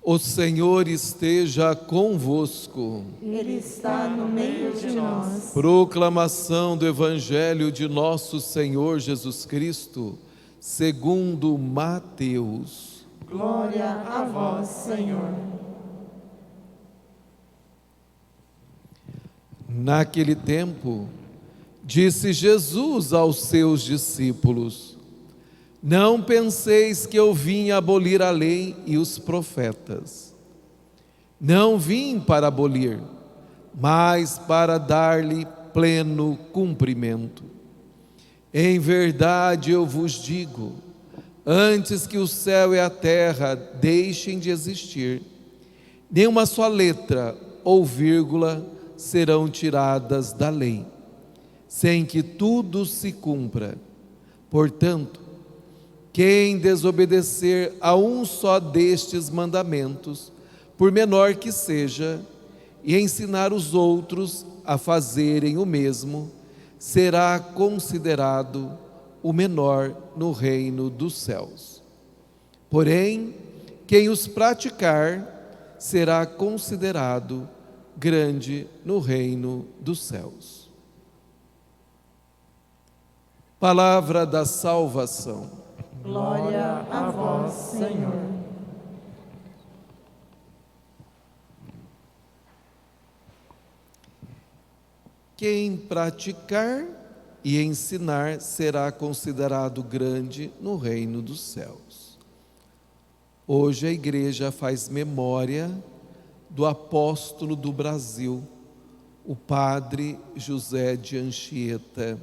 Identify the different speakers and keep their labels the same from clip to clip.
Speaker 1: O Senhor esteja convosco.
Speaker 2: Ele está no meio de nós.
Speaker 1: Proclamação do Evangelho de nosso Senhor Jesus Cristo, segundo Mateus.
Speaker 2: Glória a vós, Senhor.
Speaker 1: Naquele tempo, disse Jesus aos seus discípulos: Não penseis que eu vim abolir a lei e os profetas. Não vim para abolir, mas para dar-lhe pleno cumprimento. Em verdade eu vos digo, antes que o céu e a terra deixem de existir, nenhuma só letra ou vírgula serão tiradas da lei, sem que tudo se cumpra. Portanto, quem desobedecer a um só destes mandamentos, por menor que seja, e ensinar os outros a fazerem o mesmo, será considerado o menor no reino dos céus. Porém, quem os praticar será considerado grande no reino dos céus. Palavra da salvação.
Speaker 2: Glória a vós, Senhor.
Speaker 1: Quem praticar e ensinar será considerado grande no reino dos céus. Hoje a igreja faz memória do apóstolo do Brasil, o padre José de Anchieta.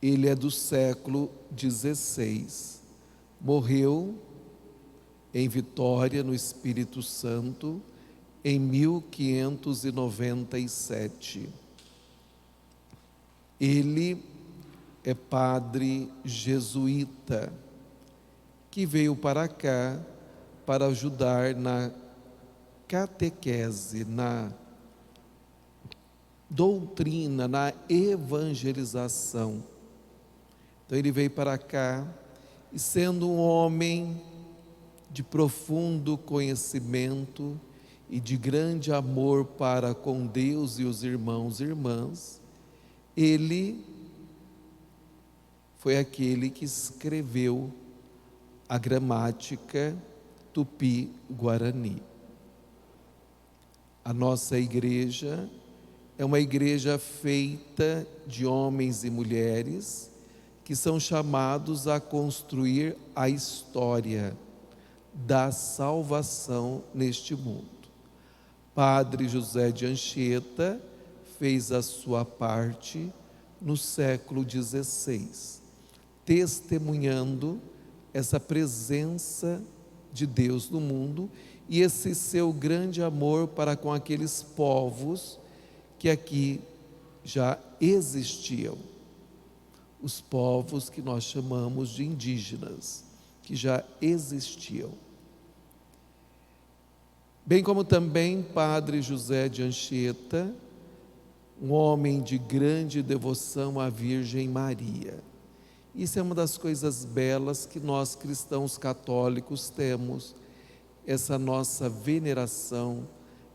Speaker 1: Ele é do século XVI. Morreu em Vitória, no Espírito Santo, em 1597. Ele é padre jesuíta, que veio para cá para ajudar na catequese, na doutrina, na evangelização. Então ele veio para cá e, sendo um homem de profundo conhecimento e de grande amor para com Deus e os irmãos e irmãs, ele foi aquele que escreveu a gramática Tupi-Guarani. A nossa igreja é uma igreja feita de homens e mulheres que são chamados a construir a história da salvação neste mundo. Padre José de Anchieta fez a sua parte no século XVI, testemunhando essa presença de Deus no mundo e esse seu grande amor para com aqueles povos que aqui já existiam, os povos que nós chamamos de indígenas, que já existiam. Bem como também Padre José de Anchieta, um homem de grande devoção à Virgem Maria. Isso é uma das coisas belas que nós cristãos católicos temos, essa nossa veneração,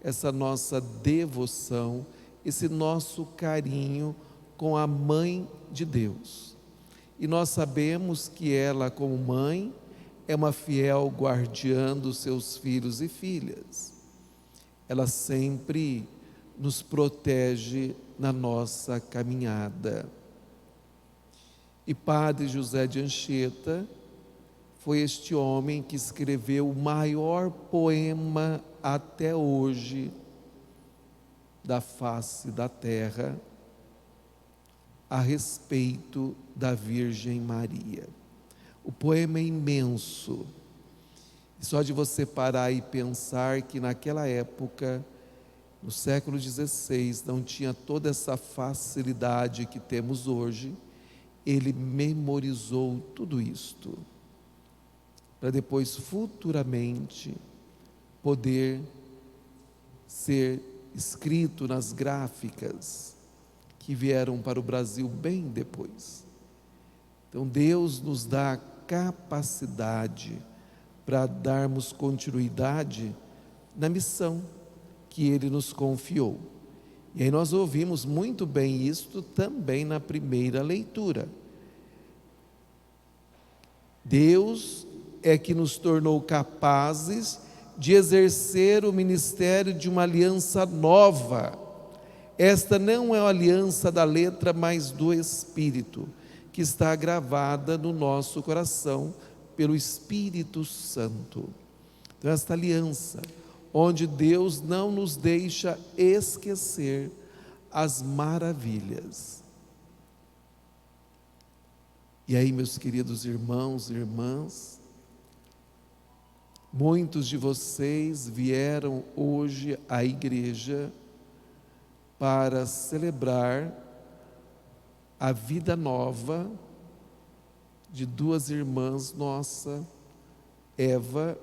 Speaker 1: essa nossa devoção, esse nosso carinho com a Mãe de Deus. E nós sabemos que ela, como mãe, é uma fiel guardiã dos seus filhos e filhas. Ela sempre nos protege na nossa caminhada. E Padre José de Anchieta foi este homem que escreveu o maior poema até hoje da face da terra a respeito da Virgem Maria. O poema é imenso. Só de você parar e pensar que naquela época, no século XVI, não tinha toda essa facilidade que temos hoje, ele memorizou tudo isto, para depois, futuramente, poder ser escrito nas gráficas que vieram para o Brasil bem depois. Então Deus nos dá capacidade para darmos continuidade na missão que Ele nos confiou. E aí nós ouvimos muito bem isto também na primeira leitura. Deus é que nos tornou capazes de exercer o ministério de uma aliança nova. Esta não é a aliança da letra, mas do Espírito, que está gravada no nosso coração pelo Espírito Santo. Então, esta aliança, onde Deus não nos deixa esquecer as maravilhas. E aí, meus queridos irmãos e irmãs, muitos de vocês vieram hoje à igreja para celebrar a vida nova de duas irmãs nossas, Eva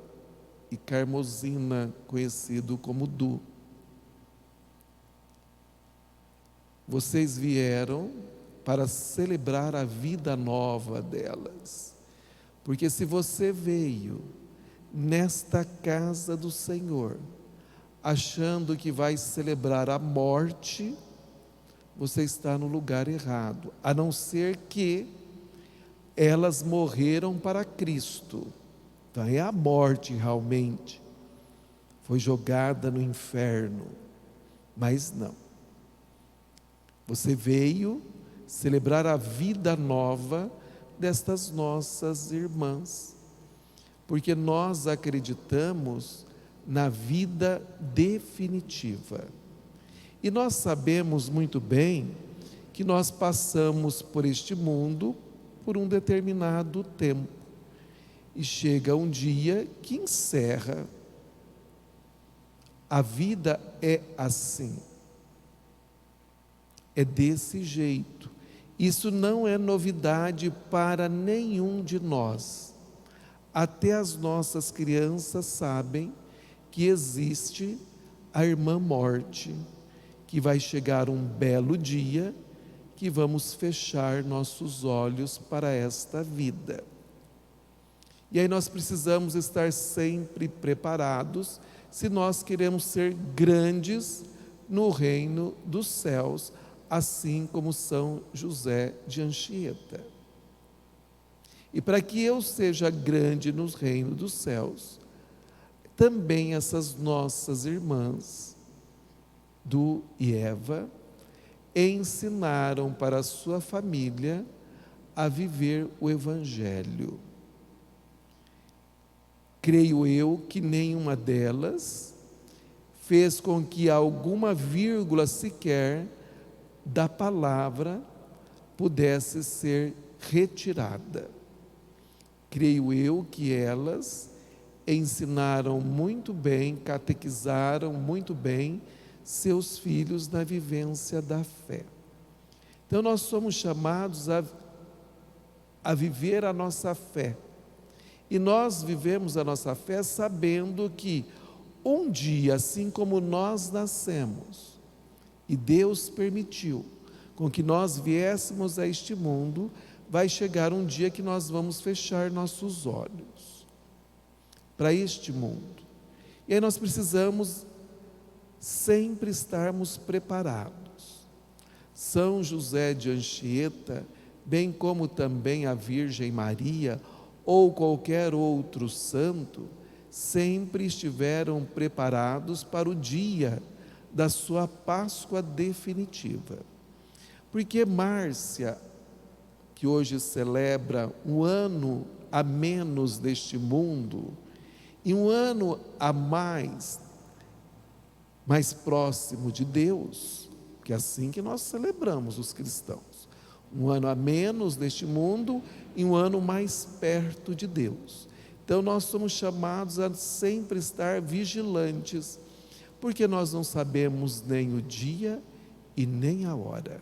Speaker 1: e Carmosina, conhecido como Du. Vocês vieram para celebrar a vida nova delas, porque se você veio nesta casa do Senhor achando que vai celebrar a morte, você está no lugar errado, a não ser que elas morreram para Cristo. Então é a morte realmente, foi jogada no inferno, mas não. Você veio celebrar a vida nova destas nossas irmãs, porque nós acreditamos na vida definitiva. E nós sabemos muito bem que nós passamos por este mundo por um determinado tempo. E chega um dia que encerra. A vida é assim. É desse jeito. Isso não é novidade para nenhum de nós. Até as nossas crianças sabem que existe a irmã morte, que vai chegar um belo dia que vamos fechar nossos olhos para esta vida. E aí nós precisamos estar sempre preparados se nós queremos ser grandes no reino dos céus, assim como São José de Anchieta. E para que eu seja grande no reino dos céus, também essas nossas irmãs, Du e Eva, ensinaram para a sua família a viver o Evangelho. Creio eu que nenhuma delas fez com que alguma vírgula sequer da palavra pudesse ser retirada. Creio eu que elas ensinaram muito bem, catequizaram muito bem seus filhos na vivência da fé. Então nós somos chamados a viver a nossa fé. E nós vivemos a nossa fé sabendo que um dia, assim como nós nascemos, e Deus permitiu com que nós viéssemos a este mundo, vai chegar um dia que nós vamos fechar nossos olhos para este mundo. E aí nós precisamos sempre estarmos preparados. São José de Anchieta, bem como também a Virgem Maria, ou qualquer outro santo, sempre estiveram preparados para o dia da sua Páscoa definitiva. Porque Márcia, que hoje celebra um ano a menos deste mundo, e um ano a mais próximo de Deus, que é assim que nós celebramos os cristãos, um ano a menos deste mundo e um ano mais perto de Deus. Então nós somos chamados a sempre estar vigilantes, porque nós não sabemos nem o dia e nem a hora.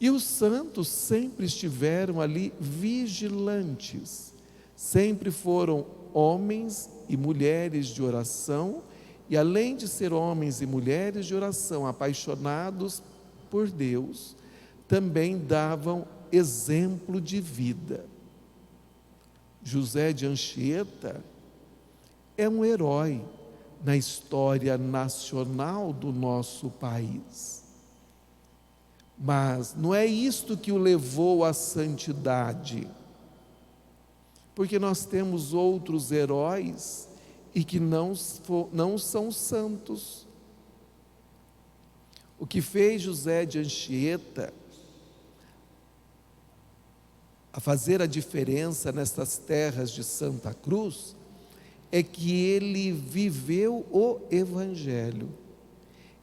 Speaker 1: E os santos sempre estiveram ali vigilantes, sempre foram homens e mulheres de oração, e além de ser homens e mulheres de oração apaixonados por Deus, também davam exemplo de vida. José de Anchieta é um herói na história nacional do nosso país. Mas não é isto que o levou à santidade, porque nós temos outros heróis e que não são santos. O que fez José de Anchieta a fazer a diferença nestas terras de Santa Cruz é que ele viveu o Evangelho.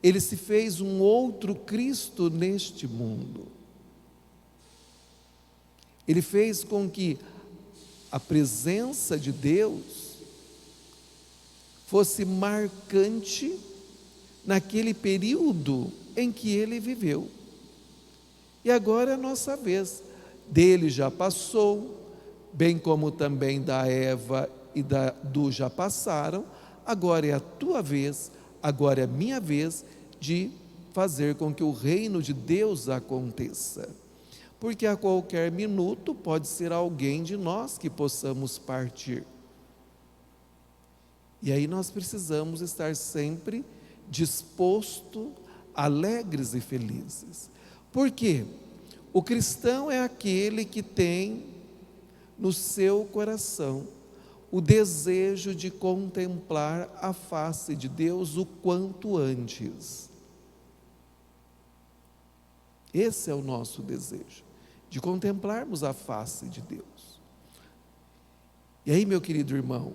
Speaker 1: Ele se fez um outro Cristo neste mundo. Ele fez com que a presença de Deus fosse marcante naquele período em que ele viveu. E agora é a nossa vez. Dele já passou, bem como também da Eva e do já passaram. Agora é a tua vez, agora é a minha vez de fazer com que o reino de Deus aconteça. Porque a qualquer minuto pode ser alguém de nós que possamos partir. E aí nós precisamos estar sempre disposto, alegres e felizes. Por quê? O cristão é aquele que tem no seu coração o desejo de contemplar a face de Deus o quanto antes. Esse é o nosso desejo, de contemplarmos a face de Deus. E aí, meu querido irmão,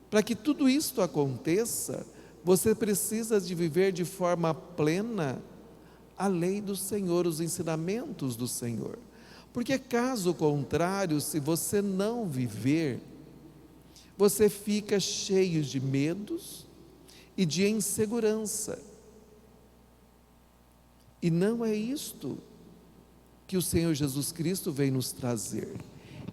Speaker 1: para que tudo isto aconteça, você precisa de viver de forma plena a lei do Senhor, os ensinamentos do Senhor. Porque caso contrário, se você não viver, você fica cheio de medos e de insegurança. E não é isto que o Senhor Jesus Cristo veio nos trazer.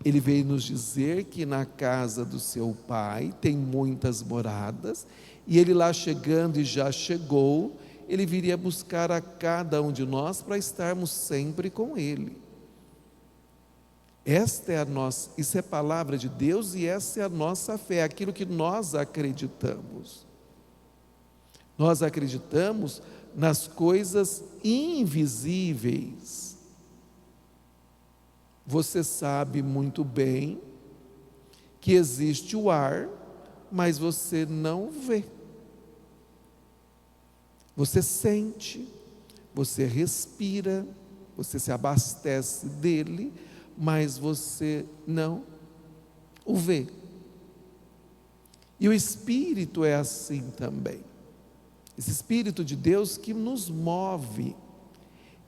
Speaker 1: Ele veio nos dizer que na casa do seu Pai tem muitas moradas, e Ele lá chegando, e já chegou, Ele viria buscar a cada um de nós para estarmos sempre com Ele. Isso é palavra de Deus, e essa é a nossa fé, aquilo que nós acreditamos. Nós acreditamos nas coisas invisíveis. Você sabe muito bem que existe o ar, mas você não vê. Você sente, você respira, você se abastece dele, mas você não o vê. E o Espírito é assim também. Esse Espírito de Deus que nos move,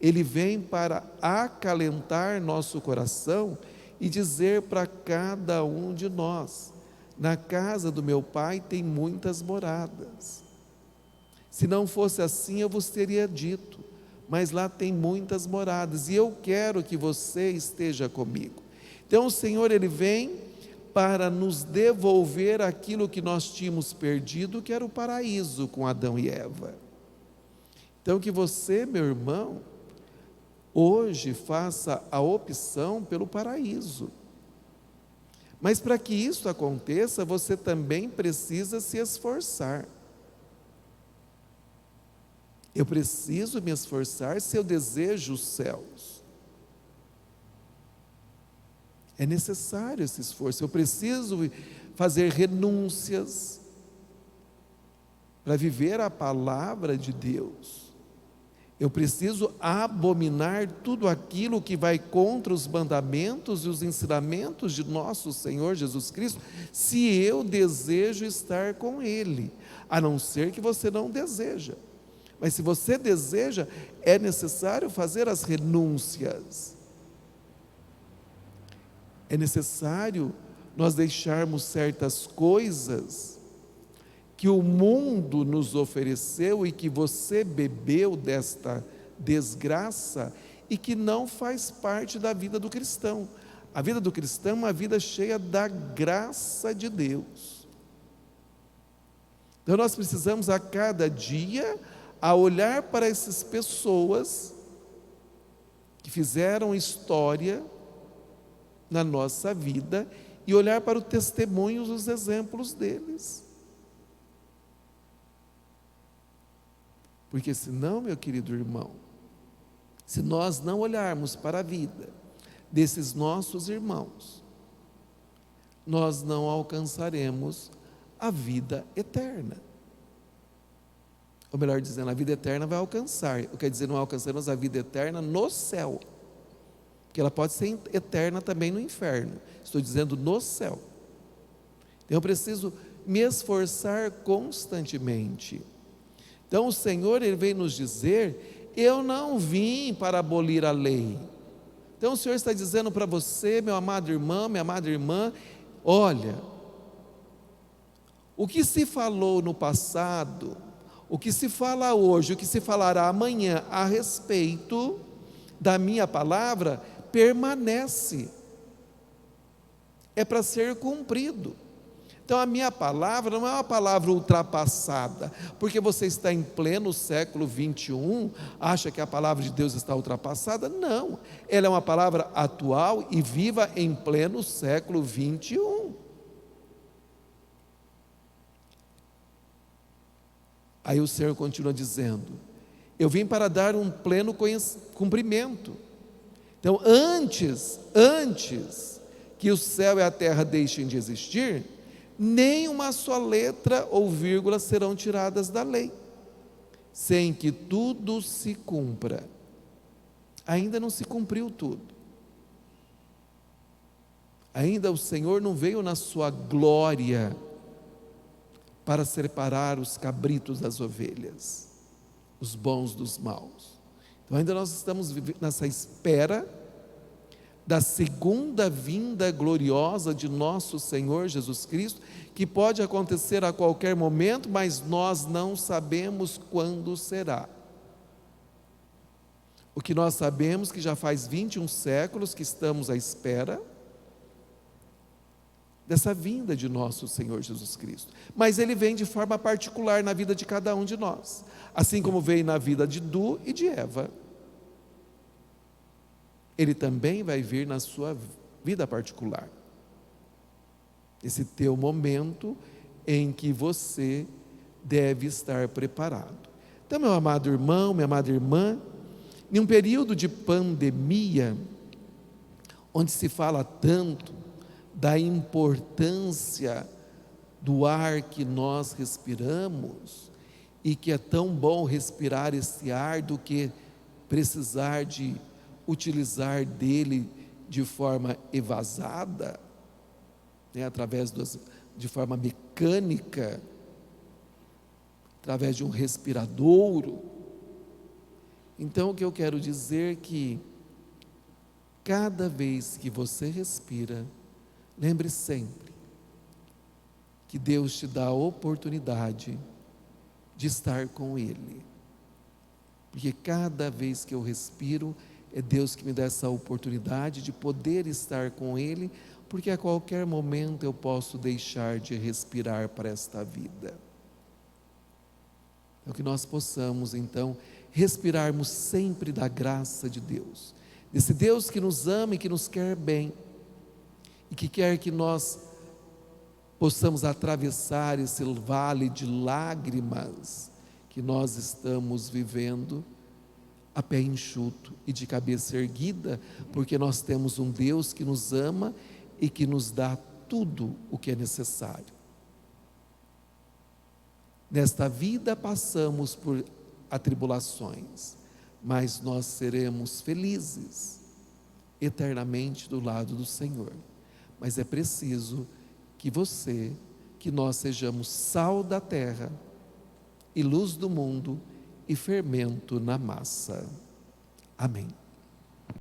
Speaker 1: ele vem para acalentar nosso coração e dizer para cada um de nós: na casa do meu Pai tem muitas moradas. Se não fosse assim, eu vos teria dito, mas lá tem muitas moradas, e eu quero que você esteja comigo. Então o Senhor, ele vem para nos devolver aquilo que nós tínhamos perdido, que era o paraíso com Adão e Eva. Então que você, meu irmão, hoje faça a opção pelo paraíso. Mas para que isso aconteça, você também precisa se esforçar. Eu preciso me esforçar se eu desejo os céus. É necessário esse esforço. Eu preciso fazer renúncias para viver a palavra de Deus. Eu preciso abominar tudo aquilo que vai contra os mandamentos e os ensinamentos de nosso Senhor Jesus Cristo, se eu desejo estar com Ele, a não ser que você não deseja. Mas se você deseja, é necessário fazer as renúncias. É necessário nós deixarmos certas coisas que o mundo nos ofereceu e que você bebeu desta desgraça e que não faz parte da vida do cristão. A vida do cristão é uma vida cheia da graça de Deus. Então nós precisamos a cada dia, a olhar para essas pessoas que fizeram história na nossa vida e olhar para os testemunhos, os exemplos deles. Porque senão, meu querido irmão, se nós não olharmos para a vida desses nossos irmãos, nós não alcançaremos a vida eterna. Ou melhor dizendo, a vida eterna vai alcançar. Quer dizer, não alcançaremos a vida eterna no céu, porque ela pode ser eterna também no inferno. Estou dizendo no céu. Então eu preciso me esforçar constantemente. Então o Senhor, Ele vem nos dizer: eu não vim para abolir a lei. Então o Senhor está dizendo para você, meu amado irmão, minha amada irmã, olha, o que se falou no passado, o que se fala hoje, o que se falará amanhã a respeito da minha palavra, permanece, é para ser cumprido. Então a minha palavra não é uma palavra ultrapassada, porque você está em pleno século 21, acha que a palavra de Deus está ultrapassada? Não, ela é uma palavra atual e viva em pleno século 21. Aí o Senhor continua dizendo: eu vim para dar um pleno cumprimento. Então antes que o céu e a terra deixem de existir, nem uma só letra ou vírgula serão tiradas da lei, sem que tudo se cumpra. Ainda não se cumpriu tudo. Ainda o Senhor não veio na sua glória para separar os cabritos das ovelhas, os bons dos maus. Então ainda nós estamos nessa espera da segunda vinda gloriosa de nosso Senhor Jesus Cristo, que pode acontecer a qualquer momento, mas nós não sabemos quando será. O que nós sabemos que já faz 21 séculos que estamos à espera dessa vinda de nosso Senhor Jesus Cristo. Mas Ele vem de forma particular na vida de cada um de nós, assim como veio na vida de Du e de Eva. Ele também vai vir na sua vida particular. Esse teu momento em que você deve estar preparado. Então, meu amado irmão, minha amada irmã, em um período de pandemia, onde se fala tanto da importância do ar que nós respiramos, e que é tão bom respirar esse ar do que precisar de utilizar dele de forma evasada, através de forma mecânica, através de um respiradouro. Então o que eu quero dizer é que cada vez que você respira, lembre sempre que Deus te dá a oportunidade de estar com Ele, porque cada vez que eu respiro, é Deus que me dá essa oportunidade de poder estar com Ele, porque a qualquer momento eu posso deixar de respirar para esta vida. É que nós possamos então respirarmos sempre da graça de Deus, desse Deus que nos ama e que nos quer bem, e que quer que nós possamos atravessar esse vale de lágrimas que nós estamos vivendo, a pé enxuto e de cabeça erguida, porque nós temos um Deus que nos ama e que nos dá tudo o que é necessário. Nesta vida passamos por atribulações, mas nós seremos felizes eternamente do lado do Senhor. Mas é preciso que nós sejamos sal da terra e luz do mundo e fermento na massa. Amém.